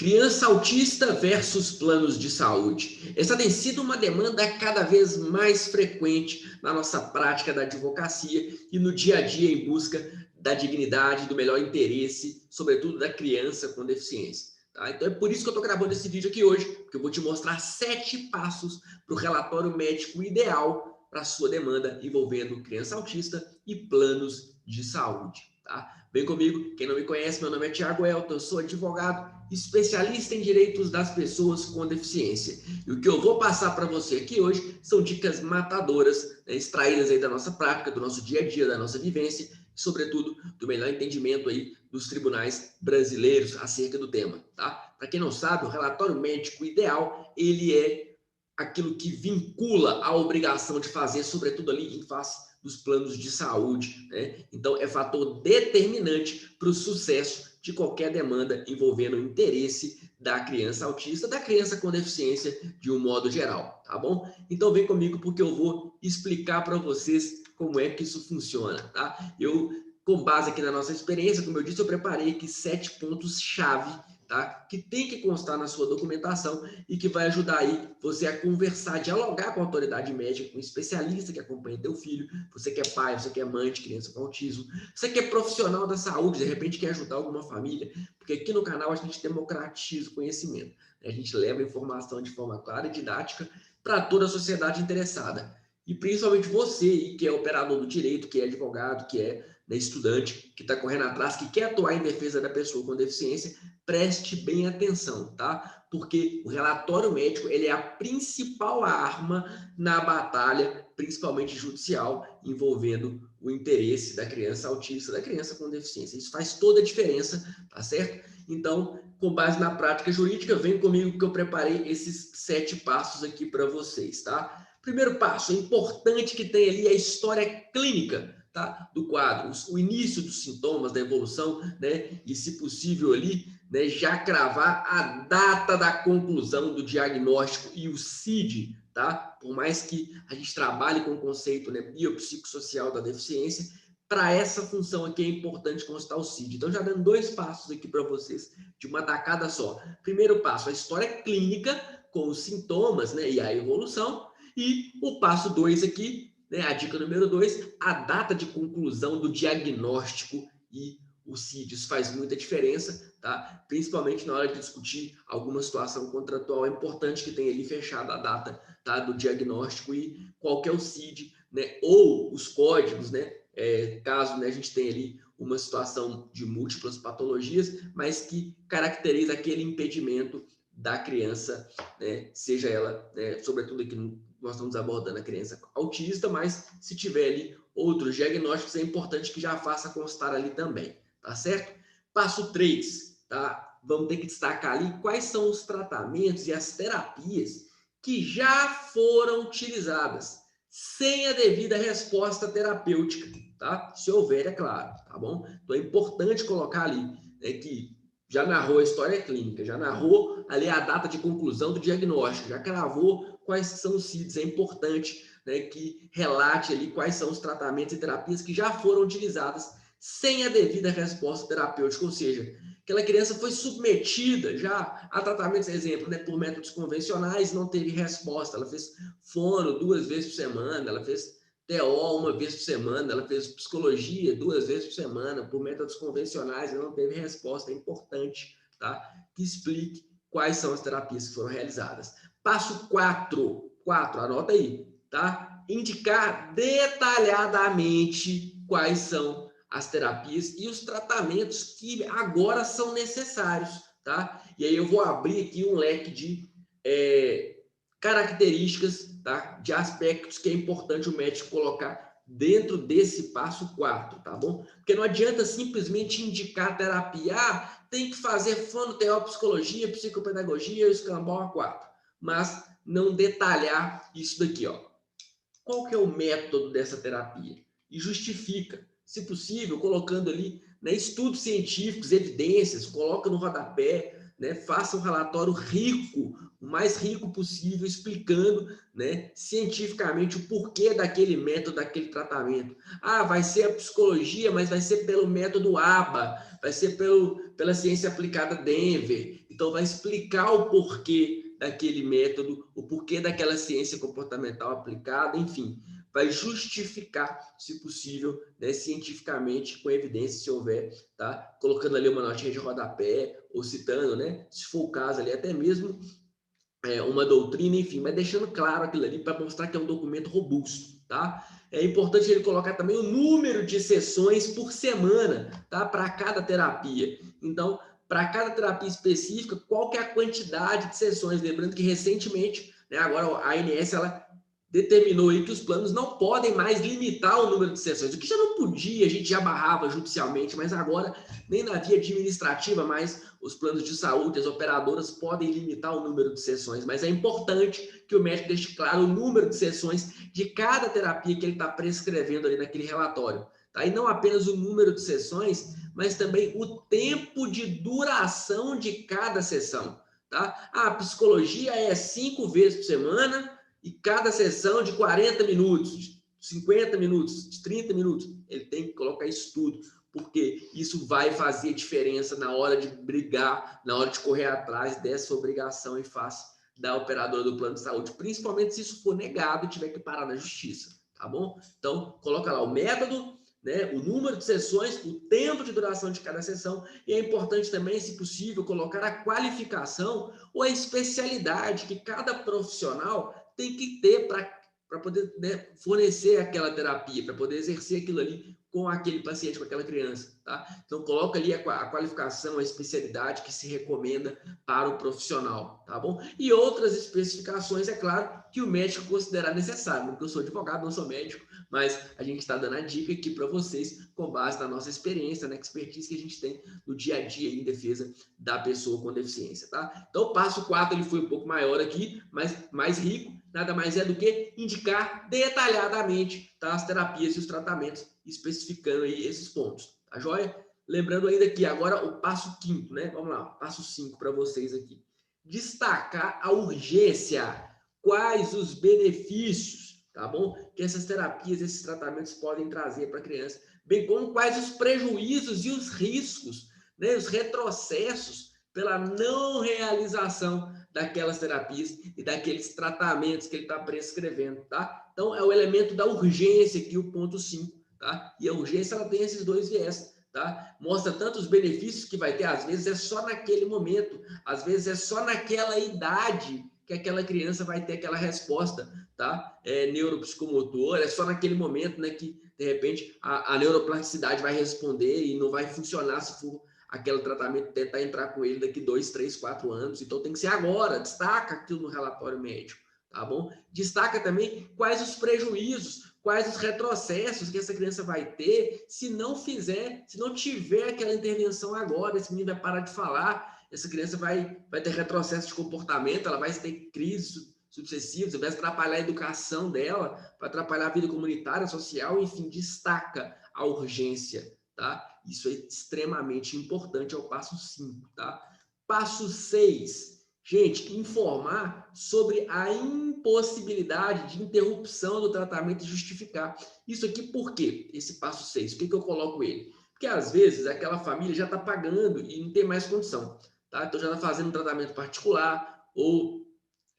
Criança autista versus planos de saúde. Essa tem sido uma demanda cada vez mais frequente na nossa prática da advocacia e no dia a dia em busca da dignidade, do melhor interesse, sobretudo da criança com deficiência. Tá? Então é por isso que eu estou gravando esse vídeo aqui hoje, porque eu vou te mostrar 7 passos para o relatório médico ideal para a sua demanda envolvendo criança autista e planos de saúde. Tá? Vem comigo, quem não me conhece, meu nome é Thiago Elton, eu sou advogado, especialista em direitos das pessoas com deficiência. E o que eu vou passar para você aqui hoje são dicas matadoras, né, extraídas aí da nossa prática, do nosso dia a dia, da nossa vivência, e sobretudo do melhor entendimento aí dos tribunais brasileiros acerca do tema, tá? Para quem não sabe, o relatório médico ideal, ele é aquilo que vincula a obrigação de fazer, sobretudo ali em face dos planos de saúde, né? Então, é fator determinante para o sucesso de qualquer demanda envolvendo o interesse da criança autista, da criança com deficiência de um modo geral, tá bom? Então, vem comigo porque eu vou explicar para vocês como é que isso funciona, tá? Eu, com base aqui na nossa experiência, como eu disse, eu preparei aqui 7 pontos-chave, tá? Que tem que constar na sua documentação e que vai ajudar aí você a conversar, dialogar com a autoridade médica, com um especialista que acompanha teu filho, você que é pai, você que é mãe de criança com autismo, você que é profissional da saúde, de repente quer ajudar alguma família, porque aqui no canal a gente democratiza o conhecimento, né? A gente leva a informação de forma clara e didática para toda a sociedade interessada. E principalmente você, que é operador do direito, que é advogado, que é, né, estudante, que está correndo atrás, que quer atuar em defesa da pessoa com deficiência, preste bem atenção, tá? Porque o relatório médico, ele é a principal arma na batalha, principalmente judicial, envolvendo o interesse da criança autista, da criança com deficiência. Isso faz toda a diferença, tá certo? Então, com base na prática jurídica, vem comigo que eu preparei esses 7 passos aqui para vocês, tá? Primeiro passo, é importante que tenha ali a história clínica, tá, do quadro, o início dos sintomas, da evolução, né, e se possível ali, né, já cravar a data da conclusão do diagnóstico e o CID, tá? Por mais que a gente trabalhe com o conceito, né, biopsicossocial da deficiência, para essa função aqui é importante constar o CID. Então, já dando 2 passos aqui para vocês, de uma tacada só. Primeiro passo, a história clínica com os sintomas, né, e a evolução. E o passo 2 aqui, né, a dica número 2, a data de conclusão do diagnóstico e o CID. Isso faz muita diferença, tá? Principalmente na hora de discutir alguma situação contratual. É importante que tenha ali fechada a data, tá, do diagnóstico e qual que é o CID, né? Ou os códigos, né? Caso, né, a gente tenha ali uma situação de múltiplas patologias, mas que caracteriza aquele impedimento da criança, né? Seja ela, né, sobretudo aqui nós estamos abordando a criança autista, mas se tiver ali outros diagnósticos, é importante que já faça constar ali também, tá certo? Passo 3, tá? Vamos ter que destacar ali quais são os tratamentos e as terapias que já foram utilizadas sem a devida resposta terapêutica, tá? Se houver, é claro, tá bom? Então é importante colocar ali, né, que já narrou a história clínica, já narrou ali a data de conclusão do diagnóstico, já cravou quais são os CIDs. É importante, né, que relate ali quais são os tratamentos e terapias que já foram utilizadas sem a devida resposta terapêutica, ou seja, aquela criança foi submetida já a tratamentos, exemplo, né, por métodos convencionais, não teve resposta, ela fez fono 2 vezes por semana, ela fez TO 1 vez por semana, ela fez psicologia 2 vezes por semana, por métodos convencionais, ela não teve resposta. É importante, tá, que explique quais são as terapias que foram realizadas. Passo 4, anota aí, tá? Indicar detalhadamente quais são as terapias e os tratamentos que agora são necessários, tá? E aí eu vou abrir aqui um leque de características, tá, de aspectos que é importante o médico colocar dentro desse passo 4, tá bom? Porque não adianta simplesmente indicar terapia, tem que fazer fonoteopsicologia, psicopedagogia, o escambau A4, mas não detalhar isso daqui, ó. Qual que é o método dessa terapia? E justifica, se possível, colocando ali, né, estudos científicos, evidências, coloca no rodapé, né, faça um relatório rico, o mais rico possível, explicando, né, cientificamente o porquê daquele método, daquele tratamento. Ah, vai ser a psicologia, mas vai ser pelo método ABA, vai ser pela ciência aplicada Denver. Então, vai explicar o porquê daquele método, o porquê daquela ciência comportamental aplicada, enfim, vai justificar, se possível, né, cientificamente, com evidência, se houver, tá? Colocando ali uma notinha de rodapé, ou citando, né, se for o caso ali, até mesmo uma doutrina, enfim, mas deixando claro aquilo ali para mostrar que é um documento robusto, tá? É importante ele colocar também o número de sessões por semana, tá? Para cada terapia. Então, para cada terapia específica, qual que é a quantidade de sessões? Lembrando que recentemente, né, agora a ANS, ela determinou aí que os planos não podem mais limitar o número de sessões, o que já não podia, a gente já barrava judicialmente, mas agora nem na via administrativa mais os planos de saúde, as operadoras podem limitar o número de sessões, mas é importante que o médico deixe claro o número de sessões de cada terapia que ele está prescrevendo ali naquele relatório, tá? E não apenas o número de sessões, mas também o tempo de duração de cada sessão, tá? A psicologia é 5 vezes por semana, e cada sessão de 40 minutos, de 50 minutos, de 30 minutos. Ele tem que colocar isso tudo, porque isso vai fazer diferença na hora de brigar, na hora de correr atrás dessa obrigação em face da operadora do plano de saúde, principalmente se isso for negado e tiver que parar na justiça, tá bom? Então, coloca lá o método, né, o número de sessões, o tempo de duração de cada sessão, e é importante também, se possível, colocar a qualificação ou a especialidade que cada profissional tem que ter para poder, né, fornecer aquela terapia, para poder exercer aquilo ali com aquele paciente, com aquela criança, tá? Então, coloca ali a qualificação, a especialidade que se recomenda para o profissional, tá bom? E outras especificações, é claro, que o médico considerar necessário, porque eu sou advogado, não sou médico, mas a gente está dando a dica aqui para vocês, com base na nossa experiência, na expertise que a gente tem no dia a dia em defesa da pessoa com deficiência, tá? Então, o passo 4 ele foi um pouco maior aqui, mas mais rico, nada mais é do que indicar detalhadamente, tá, as terapias e os tratamentos, especificando aí esses pontos, tá joia? Lembrando ainda que agora o passo 5º, né? Vamos lá, passo 5 para vocês aqui. Destacar a urgência, quais os benefícios, tá bom? Que essas terapias, esses tratamentos podem trazer para a criança, bem como quais os prejuízos e os riscos, né? Os retrocessos pela não realização daquelas terapias e daqueles tratamentos que ele está prescrevendo, tá? Então, é o elemento da urgência aqui, o ponto 5, tá? E a urgência, ela tem esses dois viés, tá? Mostra tanto os benefícios que vai ter, às vezes é só naquele momento, às vezes é só naquela idade que aquela criança vai ter aquela resposta, tá? Neuropsicomotora, é só naquele momento, né, que, de repente, a neuroplasticidade vai responder e não vai funcionar se for aquele tratamento, tentar entrar com ele daqui 2, 3, 4 anos. Então, tem que ser agora. Destaca aquilo no relatório médico, tá bom? Destaca também quais os prejuízos, quais os retrocessos que essa criança vai ter se não fizer, se não tiver aquela intervenção agora. Esse menino vai parar de falar, essa criança vai ter retrocesso de comportamento, ela vai ter crises sucessivas, vai atrapalhar a educação dela, vai atrapalhar a vida comunitária, social, enfim, destaca a urgência, tá? Isso é extremamente importante, é o passo 5, tá? Passo 6, gente, informar sobre a impossibilidade de interrupção do tratamento e justificar. Isso aqui por quê? Esse passo 6, por que eu coloco ele? Porque às vezes aquela família já está pagando e não tem mais condição, tá? Então já está fazendo um tratamento particular ou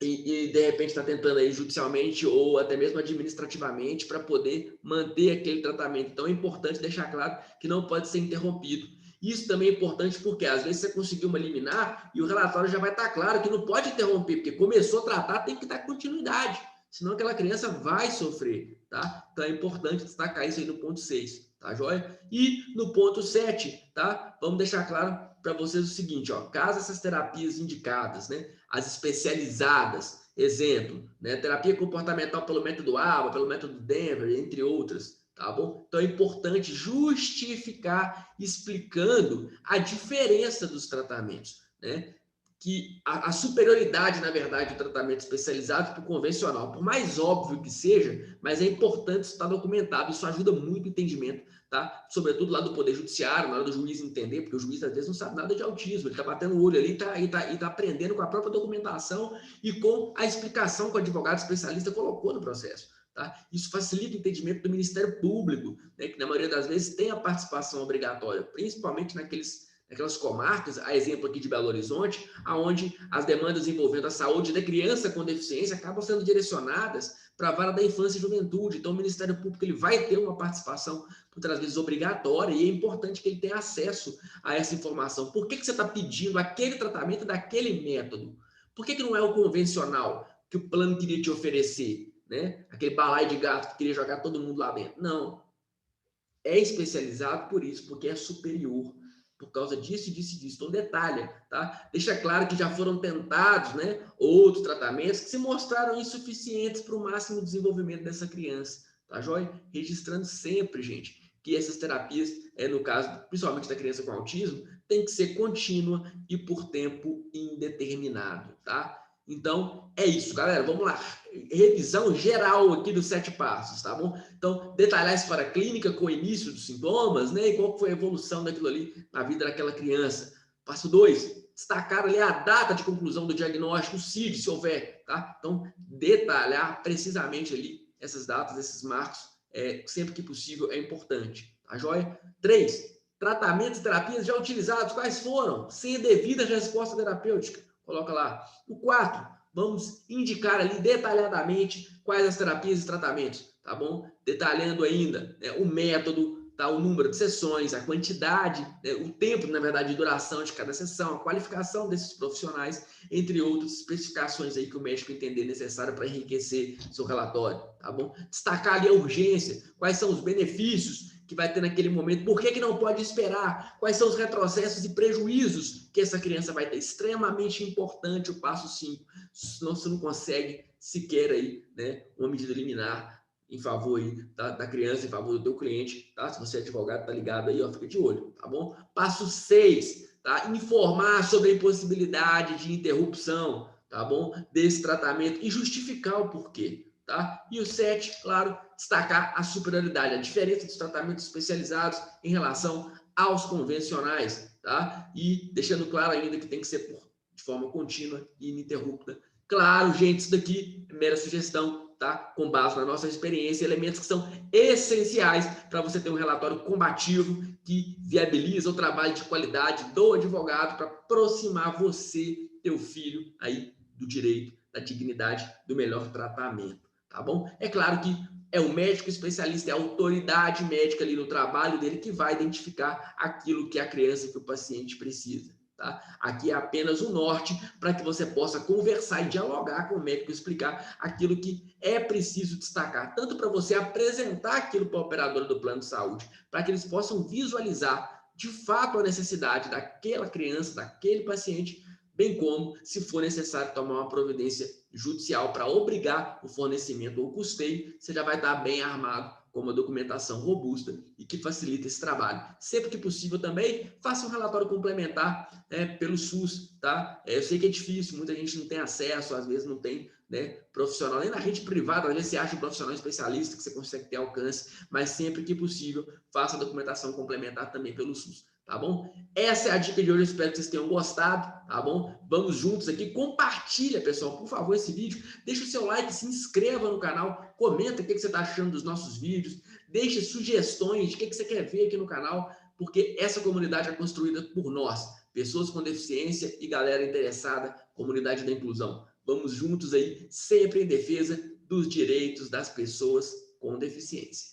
e de repente está tentando aí judicialmente ou até mesmo administrativamente para poder manter aquele tratamento. Então é importante deixar claro que não pode ser interrompido. Isso também é importante porque às vezes você conseguiu uma liminar e o relatório já vai estar claro que não pode interromper, porque começou a tratar, tem que dar continuidade, senão aquela criança vai sofrer, tá? Então é importante destacar isso aí no ponto 6, tá joia? E no ponto 7, tá? Vamos deixar claro para vocês o seguinte, ó, caso essas terapias indicadas, né, as especializadas, exemplo, né, terapia comportamental pelo método ABA, pelo método Denver, entre outras, tá bom? Então é importante justificar explicando a diferença dos tratamentos, né? que a superioridade, na verdade, do tratamento especializado para o convencional, por mais óbvio que seja, mas é importante isso estar documentado, isso ajuda muito o entendimento, tá? Sobretudo lá do Poder Judiciário, na hora do juiz entender, porque o juiz às vezes não sabe nada de autismo, ele está batendo o olho ali e tá aprendendo com a própria documentação e com a explicação que o advogado especialista colocou no processo. Tá? Isso facilita o entendimento do Ministério Público, né, que na maioria das vezes tem a participação obrigatória, principalmente naquelas comarcas, a exemplo aqui de Belo Horizonte, aonde as demandas envolvendo a saúde da criança com deficiência acabam sendo direcionadas para a vara da infância e juventude. Então, o Ministério Público ele vai ter uma participação, muitas vezes, obrigatória, e é importante que ele tenha acesso a essa informação. Por que você está pedindo aquele tratamento daquele método? Por que não é o convencional que o plano queria te oferecer? Né? Aquele balaio de gato que queria jogar todo mundo lá dentro. Não. É especializado por isso, porque é superior. Por causa disso, disso e disso. Então, detalha, tá? Deixa claro que já foram tentados, né, outros tratamentos que se mostraram insuficientes para o máximo desenvolvimento dessa criança. Tá, joia? Registrando sempre, gente, que essas terapias, no caso, principalmente da criança com autismo, tem que ser contínua e por tempo indeterminado, tá? Então, é isso, galera. Vamos lá. Revisão geral aqui dos 7 passos, tá bom? Então, detalhar isso para a clínica com o início dos sintomas, né? E qual foi a evolução daquilo ali na vida daquela criança. Passo 2, destacar ali a data de conclusão do diagnóstico, o CID, se houver, tá? Então, detalhar precisamente ali essas datas, esses marcos, sempre que possível, é importante, tá joia? 3, tratamentos e terapias já utilizados, quais foram? Sem a devida resposta terapêutica. Coloca lá. O 4, vamos indicar ali detalhadamente quais as terapias e tratamentos, tá bom? Detalhando ainda, né, o método, tá, o número de sessões, a quantidade, né, o tempo, na verdade, de duração de cada sessão, a qualificação desses profissionais, entre outras especificações aí que o médico entender necessário para enriquecer seu relatório, tá bom? Destacar ali a urgência, quais são os benefícios que vai ter naquele momento, por que não pode esperar, quais são os retrocessos e prejuízos que essa criança vai ter. Extremamente importante o passo 5, senão você não consegue sequer aí, né, uma medida liminar em favor aí da criança, em favor do teu cliente, tá? Se você é advogado, tá ligado aí, ó, fica de olho, tá bom? Passo 6, tá? Informar sobre a impossibilidade de interrupção, tá bom? Desse tratamento e justificar o porquê. Tá? E o 7, claro, destacar a superioridade, a diferença dos tratamentos especializados em relação aos convencionais, tá? E deixando claro ainda que tem que ser de forma contínua e ininterrupta. Claro, gente, isso daqui é mera sugestão, tá? Com base na nossa experiência, elementos que são essenciais para você ter um relatório combativo que viabiliza o trabalho de qualidade do advogado para aproximar você, teu filho, aí do direito, da dignidade, do melhor tratamento. Tá bom? É claro que é o médico especialista, é a autoridade médica ali no trabalho dele que vai identificar aquilo que a criança, que o paciente precisa. Tá? Aqui é apenas o norte para que você possa conversar e dialogar com o médico, explicar aquilo que é preciso destacar, tanto para você apresentar aquilo para a operadora do plano de saúde, para que eles possam visualizar de fato a necessidade daquela criança, daquele paciente, bem como, se for necessário, tomar uma providência judicial para obrigar o fornecimento ou custeio, você já vai estar bem armado com uma documentação robusta e que facilita esse trabalho. Sempre que possível também, faça um relatório complementar, pelo SUS, tá? Eu sei que é difícil, muita gente não tem acesso, às vezes não tem, né, profissional, nem na rede privada, às vezes você acha um profissional especialista que você consegue ter alcance, mas sempre que possível, faça a documentação complementar também pelo SUS. Tá bom? Essa é a dica de hoje, eu espero que vocês tenham gostado, tá bom? Vamos juntos aqui, compartilha, pessoal, por favor, esse vídeo, deixa o seu like, se inscreva no canal, comenta o que você está achando dos nossos vídeos, deixe sugestões de o que você quer ver aqui no canal, porque essa comunidade é construída por nós, pessoas com deficiência e galera interessada, comunidade da inclusão. Vamos juntos aí, sempre em defesa dos direitos das pessoas com deficiência.